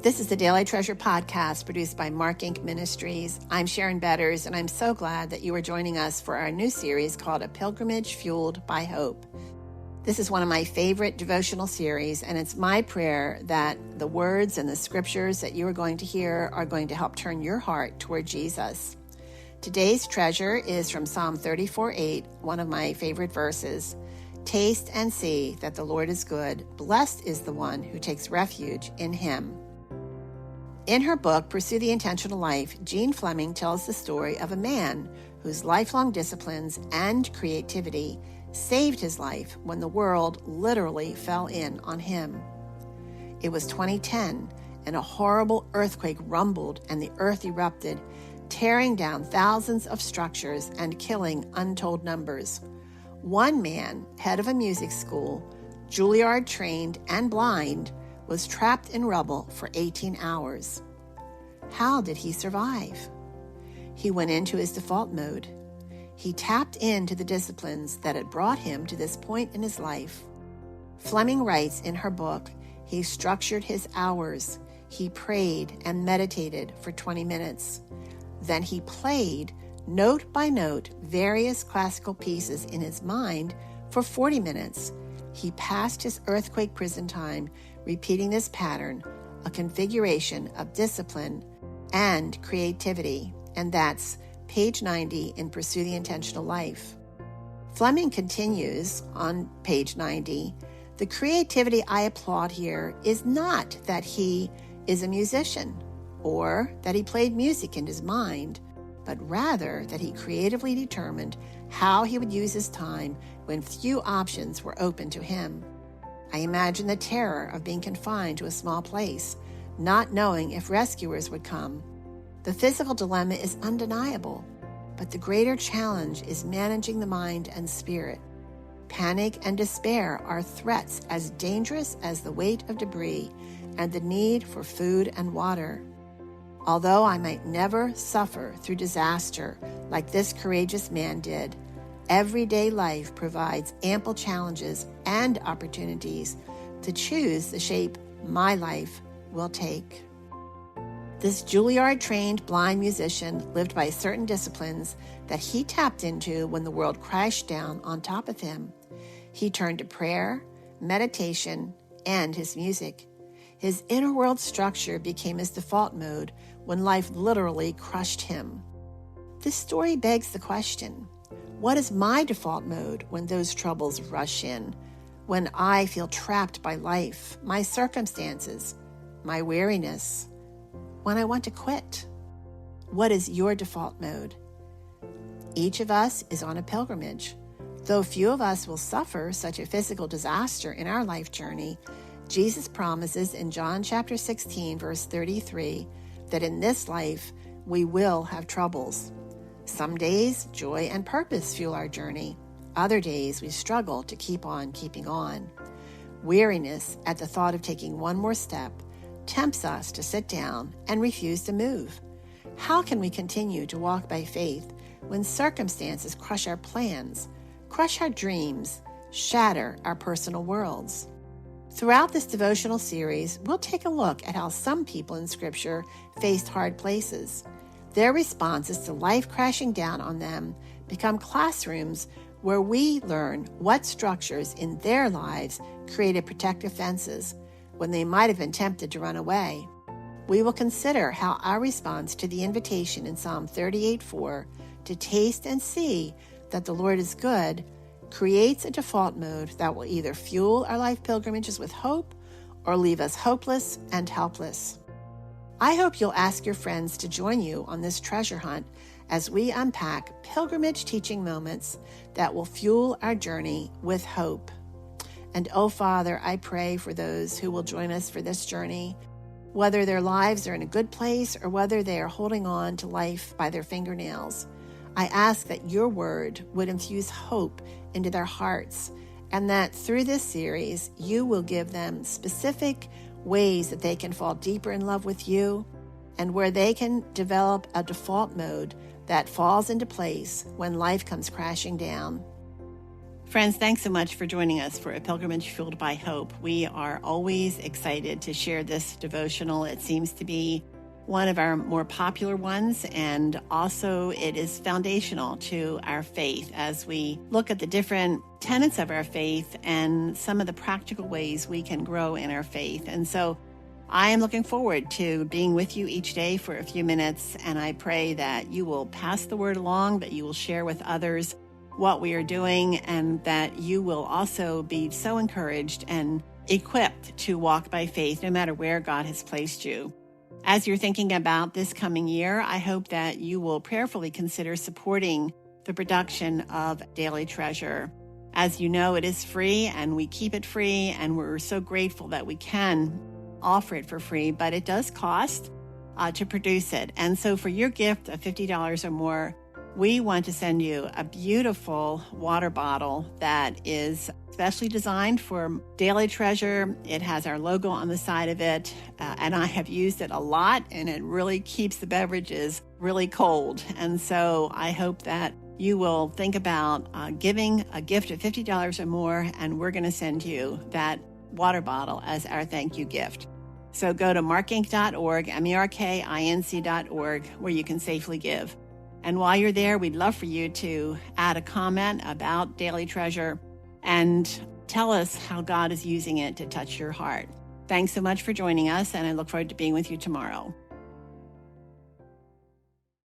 This is the Daily Treasure podcast produced by Mark Inc. Ministries. I'm Sharon Betters, and I'm so glad that you are joining us for our new series called A Pilgrimage Fueled by Hope. This is one of my favorite devotional series, and it's my prayer that the words and the scriptures that you are going to hear are going to help turn your heart toward Jesus. Today's treasure is from Psalm 34:8, one of my favorite verses. Taste and see that the Lord is good. Blessed is the one who takes refuge in him. In her book, Pursue the Intentional Life, Jean Fleming tells the story of a man whose lifelong disciplines and creativity saved his life when the world literally fell in on him. It was 2010, and a horrible earthquake rumbled and the earth erupted, tearing down thousands of structures and killing untold numbers. One man, head of a music school, Juilliard-trained and blind, was trapped in rubble for 18 hours. How did he survive? He went into his default mode. He tapped into the disciplines that had brought him to this point in his life. Fleming writes in her book, he structured his hours. He prayed and meditated for 20 minutes. Then he played, note by note, various classical pieces in his mind for 40 minutes. He passed his earthquake prison time, repeating this pattern, a configuration of discipline and creativity. And that's page 90 in Pursue the Intentional Life. Fleming continues on page 90, the creativity I applaud here is not that he is a musician or that he played music in his mind, but rather that he creatively determined how he would use his time when few options were open to him. I imagine the terror of being confined to a small place, not knowing if rescuers would come. The physical dilemma is undeniable, but the greater challenge is managing the mind and spirit. Panic and despair are threats as dangerous as the weight of debris and the need for food and water. Although I might never suffer through disaster like this courageous man did, everyday life provides ample challenges and opportunities to choose the shape my life will take. This Juilliard-trained blind musician lived by certain disciplines that he tapped into when the world crashed down on top of him. He turned to prayer, meditation, and his music. His inner world structure became his default mode when life literally crushed him. This story begs the question, what is my default mode when those troubles rush in? When I feel trapped by life, my circumstances, my weariness? When I want to quit? What is your default mode? Each of us is on a pilgrimage. Though few of us will suffer such a physical disaster in our life journey, Jesus promises in John chapter 16, verse 33, that in this life we will have troubles. Some days, joy and purpose fuel our journey. Other days, we struggle to keep on keeping on. Weariness at the thought of taking one more step tempts us to sit down and refuse to move. How can we continue to walk by faith when circumstances crush our plans, crush our dreams, shatter our personal worlds? Throughout this devotional series, we'll take a look at how some people in Scripture faced hard places. Their responses to life crashing down on them become classrooms where we learn what structures in their lives created protective fences when they might have been tempted to run away. We will consider how our response to the invitation in Psalm 38:4 to taste and see that the Lord is good creates a default mode that will either fuel our life pilgrimages with hope or leave us hopeless and helpless. I hope you'll ask your friends to join you on this treasure hunt as we unpack pilgrimage teaching moments that will fuel our journey with hope. And oh Father, I pray for those who will join us for this journey, whether their lives are in a good place or whether they are holding on to life by their fingernails. I ask that your word would infuse hope into their hearts, and that through this series, you will give them specific ways that they can fall deeper in love with you and where they can develop a default mode that falls into place when life comes crashing down. Friends, thanks so much for joining us for A Pilgrimage Fueled by Hope. We are always excited to share this devotional. It seems to be one of our more popular ones, and also it is foundational to our faith as we look at the different tenets of our faith and some of the practical ways we can grow in our faith. And so I am looking forward to being with you each day for a few minutes, and I pray that you will pass the word along, that you will share with others what we are doing, and that you will also be so encouraged and equipped to walk by faith no matter where God has placed you. As you're thinking about this coming year, I hope that you will prayerfully consider supporting the production of Daily Treasure. As you know, it is free and we keep it free, and we're so grateful that we can offer it for free, but it does cost to produce it. And so for your gift of $50 or more, we want to send you a beautiful water bottle that is specially designed for Daily Treasure. It has our logo on the side of it, and I have used it a lot, and it really keeps the beverages really cold. And so I hope that you will think about giving a gift of $50 or more, and we're going to send you that water bottle as our thank you gift. So go to markinc.org, markinc.org, where you can safely give. And while you're there, we'd love for you to add a comment about Daily Treasure and tell us how God is using it to touch your heart. Thanks so much for joining us, and I look forward to being with you tomorrow.